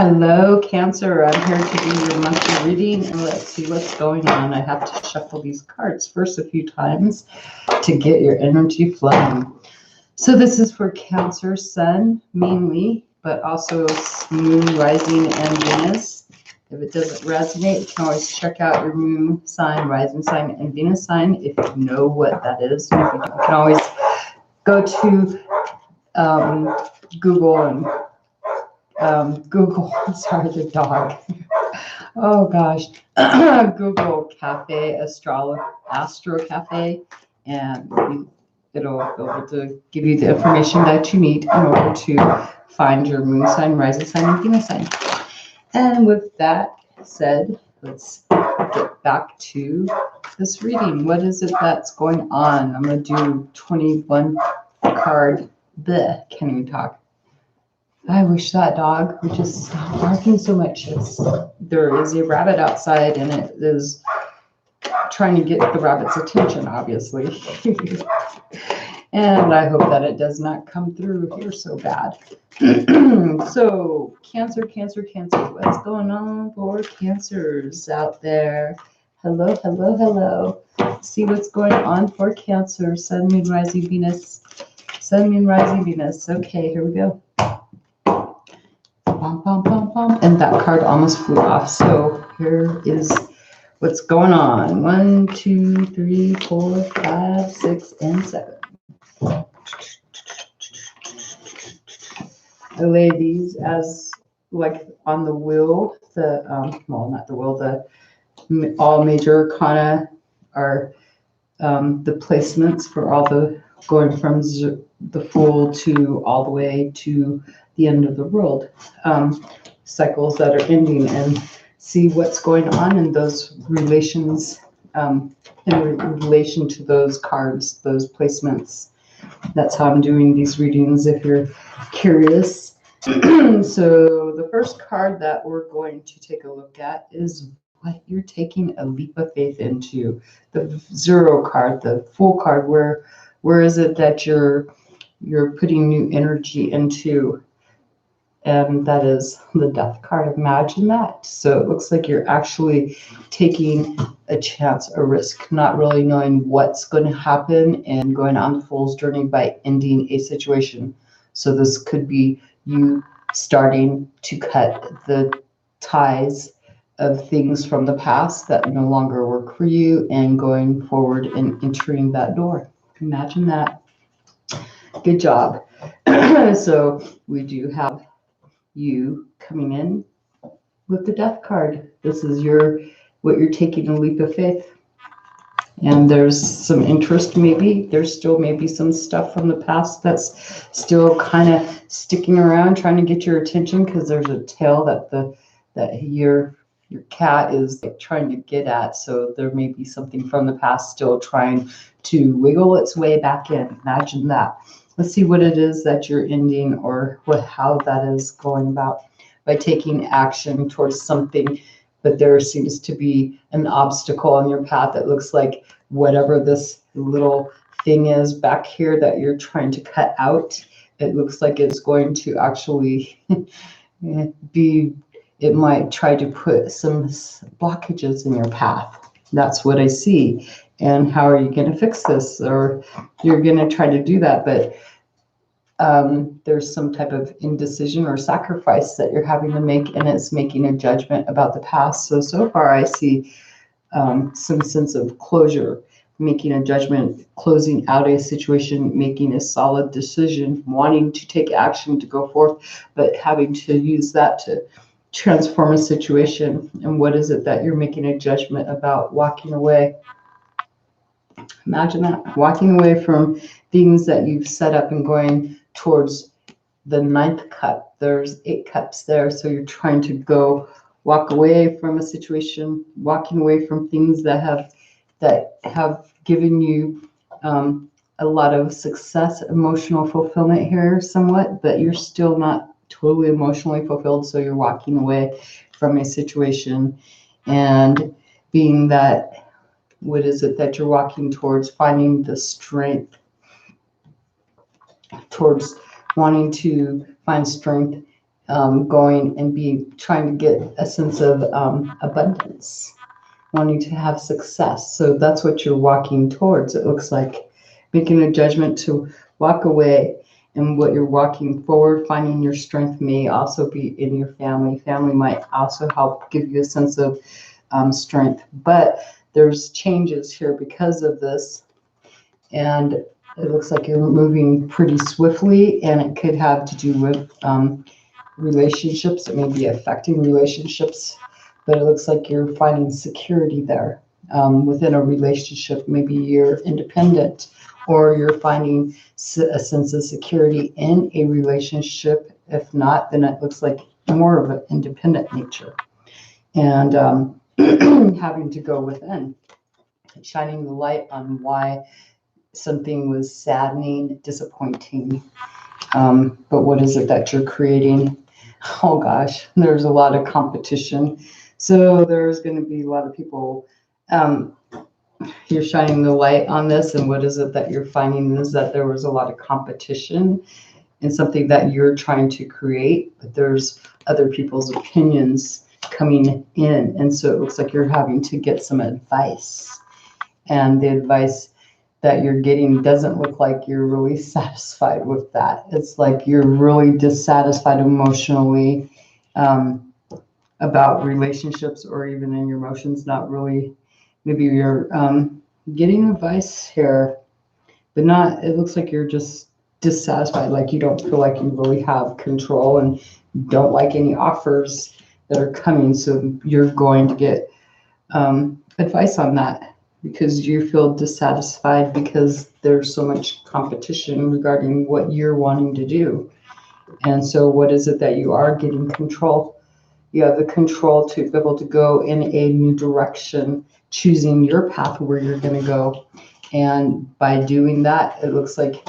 Hello, Cancer. I'm here to do your monthly reading, and let's see what's going on. I have to shuffle these cards first a few times to get your energy flowing. So this is for Cancer Sun mainly, but also Moon, Rising, and Venus. If it doesn't resonate, you can always check out your Moon sign, Rising sign, and Venus sign if you know what that is. And if you don't, you can always go to Google and sorry, the dog. Oh gosh, Google Cafe, Astro Cafe, and it'll be able to give you the information that you need in order to find your moon sign, rising sign, and Venus sign. And with that said, let's get back to this reading. What is it that's going on? I'm going to do 21 card. Bleh, can't even talk. I wish that dog would just stop barking so much. There is a rabbit outside and it is trying to get the rabbit's attention, obviously. And I hope that it does not come through here so bad. So, Cancer, what's going on for Cancers out there? Hello. Let's see what's going on for Cancer. Sun, Moon, Rising, Venus. Sun, Moon, Rising, Venus. Okay, here we go. And that card almost flew off. So here is what's going on. 1, 2, 3, 4, 5, 6, and 7. I lay these as like on the wheel. Not the wheel. The all major arcana are the placements for all the going from the Fool to all the way to the end of the world, cycles that are ending, and see what's going on in those relations, in relation to those cards, those placements. That's how I'm doing these readings if you're curious. So the first card that we're going to take a look at is what you're taking a leap of faith into. The Zero card, the Fool card, where is it that you're putting new energy into? And that is the Death card. Imagine that. So it looks like you're actually taking a chance, a risk, not really knowing what's going to happen and going on the Fool's journey by ending a situation. So this could be you starting to cut the ties of things from the past that no longer work for you and going forward and entering that door. Imagine that. Good job. So we do have you coming in with the Death card. This is what you're taking a leap of faith. And there's some interest, maybe. There's still maybe some stuff from the past that's still kind of sticking around, trying to get your attention, because there's a tail that your cat is like trying to get at. So there may be something from the past still trying to wiggle its way back in. Imagine that. Let's see what it is that you're ending, or how that is going about by taking action towards something. But there seems to be an obstacle on your path. It looks like whatever this little thing is back here that you're trying to cut out, it looks like it's going to actually it might try to put some blockages in your path. That's what I see. And how are you going to fix this? Or you're going to try to do that, but there's some type of indecision or sacrifice that you're having to make, and it's making a judgment about the past. So far I see some sense of closure, making a judgment, closing out a situation, making a solid decision, wanting to take action to go forth, but having to use that to transform a situation. And what is it that you're making a judgment about? Walking away. Imagine that, walking away from things that you've set up and going towards the 9th cup. There's 8 cups there. So you're trying to walk away from a situation, walking away from things that have given you a lot of success, emotional fulfillment here somewhat, but you're still not totally emotionally fulfilled. So you're walking away from a situation, and being that, what is it that you're walking towards? Finding the strength, towards wanting to find strength going and be trying to get a sense of abundance, wanting to have success. So that's what you're walking towards. It looks like making a judgment to walk away, and what you're walking forward, finding your strength may also be in your family. Family might also help give you a sense of strength, but there's changes here because of this, and it looks like you're moving pretty swiftly, and it could have to do with relationships. It may be affecting relationships, but it looks like you're finding security there within a relationship. Maybe you're independent, or you're finding a sense of security in a relationship. If not, then it looks like more of an independent nature, and having to go within, shining the light on why something was saddening, disappointing. But what is it that you're creating? Oh gosh, there's a lot of competition. So there's going to be a lot of people. You're shining the light on this, and what is it that you're finding is that there was a lot of competition in something that you're trying to create, but there's other people's opinions coming in, and so it looks like you're having to get some advice, and the advice that you're getting doesn't look like you're really satisfied with that. It's like you're really dissatisfied emotionally about relationships, or even in your emotions, not really. Maybe you're getting advice here, but not, it looks like you're just dissatisfied, like you don't feel like you really have control, and don't like any offers that are coming. So you're going to get advice on that, because you feel dissatisfied because there's so much competition regarding what you're wanting to do. And so what is it that you are getting control? You have the control to be able to go in a new direction, choosing your path where you're going to go. And by doing that, it looks like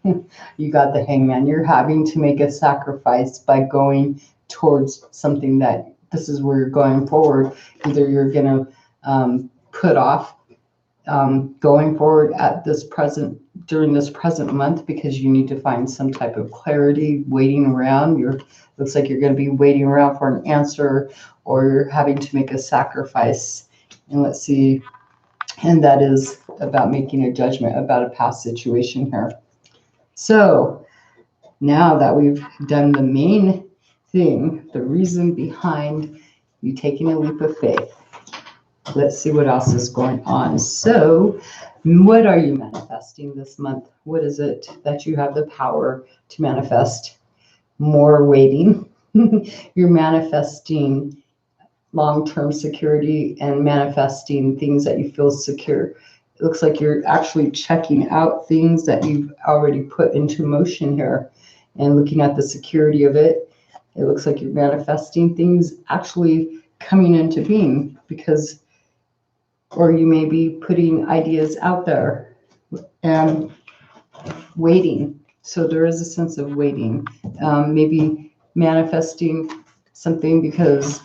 you got the hangman. You're having to make a sacrifice by going towards something that this is where you're going forward. Either you're going to put off going forward at this present, during this present month, because you need to find some type of clarity, waiting around. Looks like you're going to be waiting around for an answer, or you're having to make a sacrifice. And let's see, and that is about making a judgment about a past situation here. So now that we've done the main thing, the reason behind you taking a leap of faith, let's see what else is going on. So what are you manifesting this month? What is it that you have the power to manifest? More waiting. You're manifesting long-term security and manifesting things that you feel secure. It looks like you're actually checking out things that you've already put into motion here and looking at the security of it. It looks like you're manifesting things actually coming into being, because, or you may be putting ideas out there and waiting. So there is a sense of waiting, maybe manifesting something because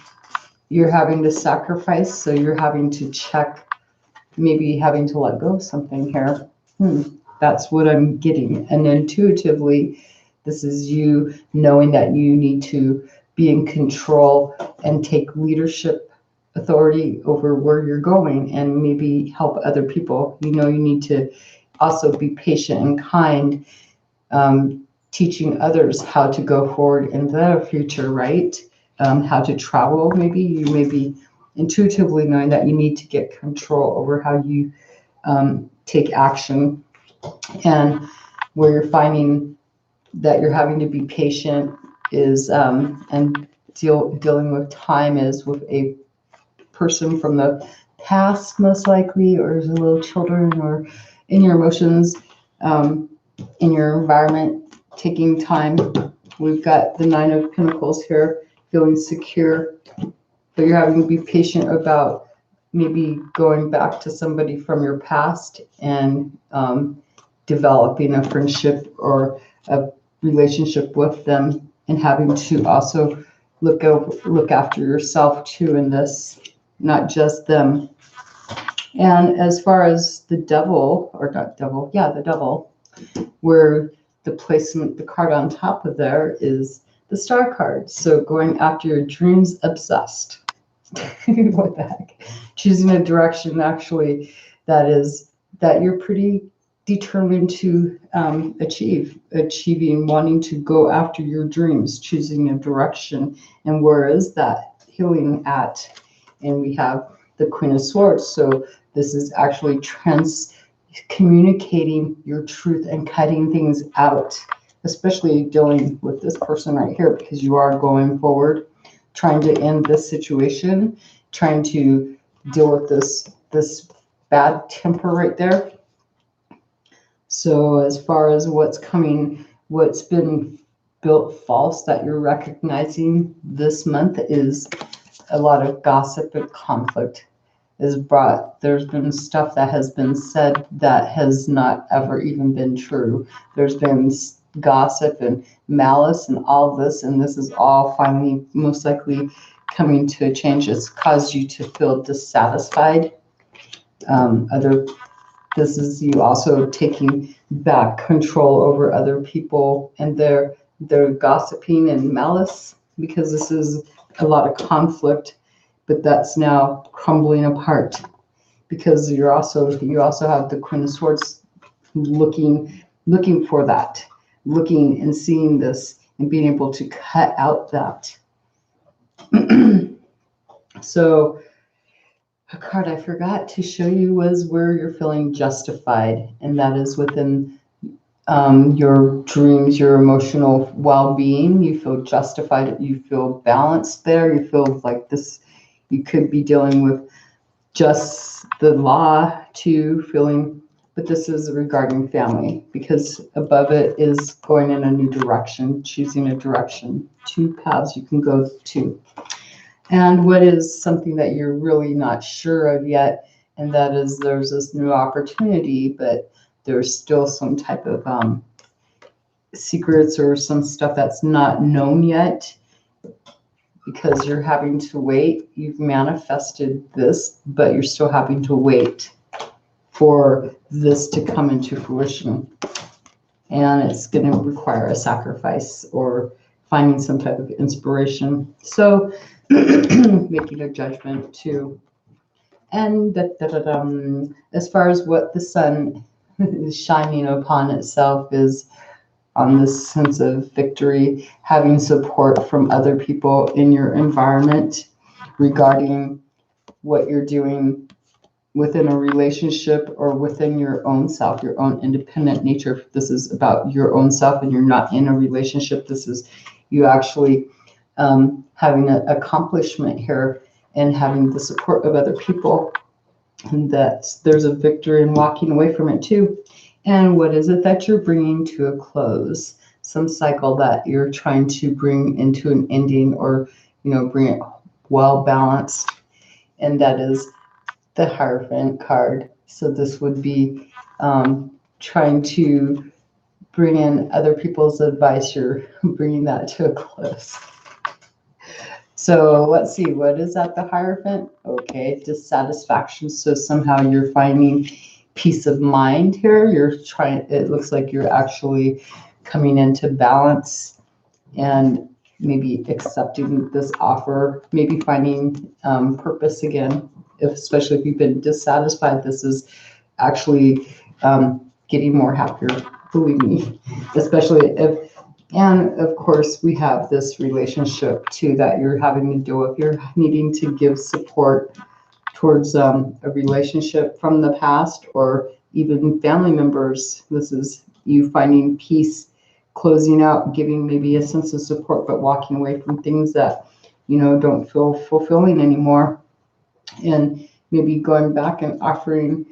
you're having to sacrifice. So you're having to check, maybe having to let go of something here. That's what I'm getting. And intuitively, this is you knowing that you need to be in control and take leadership authority over where you're going, and maybe help other people. You know, you need to also be patient and kind, teaching others how to go forward in their future, right? How to travel. Maybe you may be intuitively knowing that you need to get control over how you take action, and where you're finding that you're having to be patient is and dealing with time is with a person from the past, most likely, or as little children, or in your emotions, in your environment, taking time. We've got the Nine of Pentacles here, feeling secure, but you're having to be patient about maybe going back to somebody from your past and developing a friendship or a relationship with them, and having to also look after yourself too in this, not just them. And as far as the devil, or not devil, yeah, the devil, where the placement, the card on top of there is the Star card. So going after your dreams obsessed. What the heck? Choosing a direction actually that you're pretty determined to achieving, wanting to go after your dreams, choosing a direction. And where is that healing at? And we have the Queen of Swords. So this is actually communicating your truth and cutting things out, especially dealing with this person right here, because you are going forward, trying to end this situation, trying to deal with this bad temper right there. So as far as what's coming, what's been built false that you're recognizing this month is a lot of gossip and conflict is brought. There's been stuff that has been said that has not ever even been true. There's been gossip and malice and all this, and this is all finally most likely coming to a change. It's caused you to feel dissatisfied. This is you also taking back control over other people and their gossiping and malice, because this is a lot of conflict, but that's now crumbling apart, because you also have the Queen of Swords looking for that, looking and seeing this and being able to cut out that. So a card I forgot to show you was where you're feeling justified, and that is within your dreams, your emotional well-being. You feel justified, you feel balanced there, you feel like this, you could be dealing with just the law too, feeling, but this is regarding family, because above it is going in a new direction, choosing a direction, two paths you can go to. And what is something that you're really not sure of yet, and that is there's this new opportunity, but there's still some type of secrets or some stuff that's not known yet, because you're having to wait. You've manifested this, but you're still having to wait for this to come into fruition. And it's going to require a sacrifice or finding some type of inspiration. So making a judgment too. And as far as what the sun is shining upon itself is on this sense of victory, having support from other people in your environment regarding what you're doing within a relationship or within your own self, your own independent nature. If this is about your own self and you're not in a relationship, this is you actually having an accomplishment here and having the support of other people. And that there's a victory in walking away from it too. And what is it that you're bringing to a close? Some cycle that you're trying to bring into an ending, or bring it well balanced. And that is the Hierophant card. So this would be trying to bring in other people's advice. You're bringing that to a close. So let's see, what is at the Hierophant? Okay, dissatisfaction. So somehow you're finding peace of mind here. It looks like you're actually coming into balance and maybe accepting this offer, maybe finding purpose again. Especially if you've been dissatisfied, this is actually getting more happier, believe me. Especially if, and of course, we have this relationship too that you're having to deal with. You're needing to give support towards a relationship from the past, or even family members. This is you finding peace, closing out, giving maybe a sense of support, but walking away from things that don't feel fulfilling anymore. And maybe going back and offering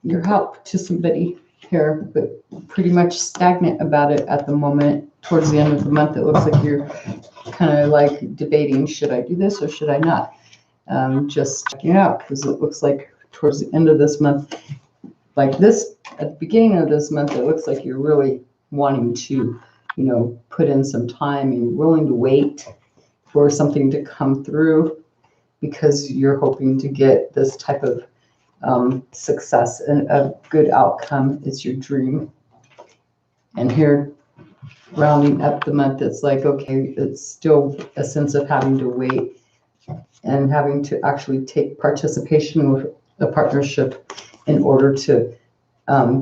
your help to somebody here, but pretty much stagnant about it at the moment. Towards the end of the month, it looks like you're kind of like debating, should I do this or should I not? Just checking out, because it looks like towards the end of this month, like this, at the beginning of this month, it looks like you're really wanting to, put in some time and willing to wait for something to come through, because you're hoping to get this type of success and a good outcome is your dream. And here, rounding up the month, it's like, okay, it's still a sense of having to wait and having to actually take participation with a partnership in order to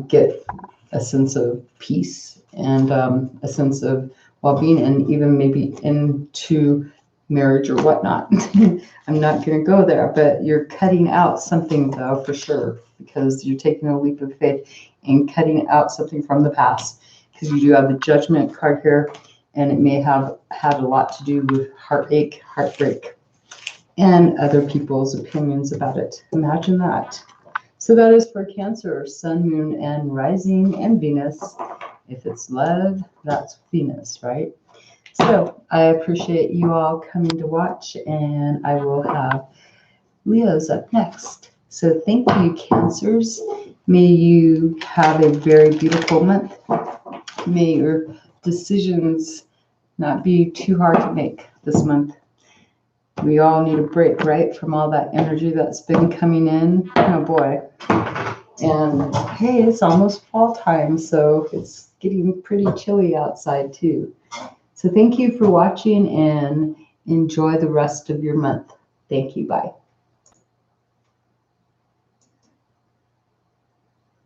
get a sense of peace and a sense of well-being, and even maybe into marriage or whatnot. I'm not going to go there, but you're cutting out something though, for sure, because you're taking a leap of faith and cutting out something from the past, because you do have the Judgment card here, and it may have had a lot to do with heartache, heartbreak, and other people's opinions about it. Imagine that. So that is for Cancer, Sun, Moon, and Rising, and Venus. If it's love, that's Venus, right? So I appreciate you all coming to watch, and I will have Leo's up next. So thank you, Cancers. May you have a very beautiful month. May your decisions not be too hard to make this month. We all need a break, right, from all that energy that's been coming in. Oh boy. And hey, it's almost fall time, so it's getting pretty chilly outside too. So thank you for watching, and enjoy the rest of your month. Thank you. Bye.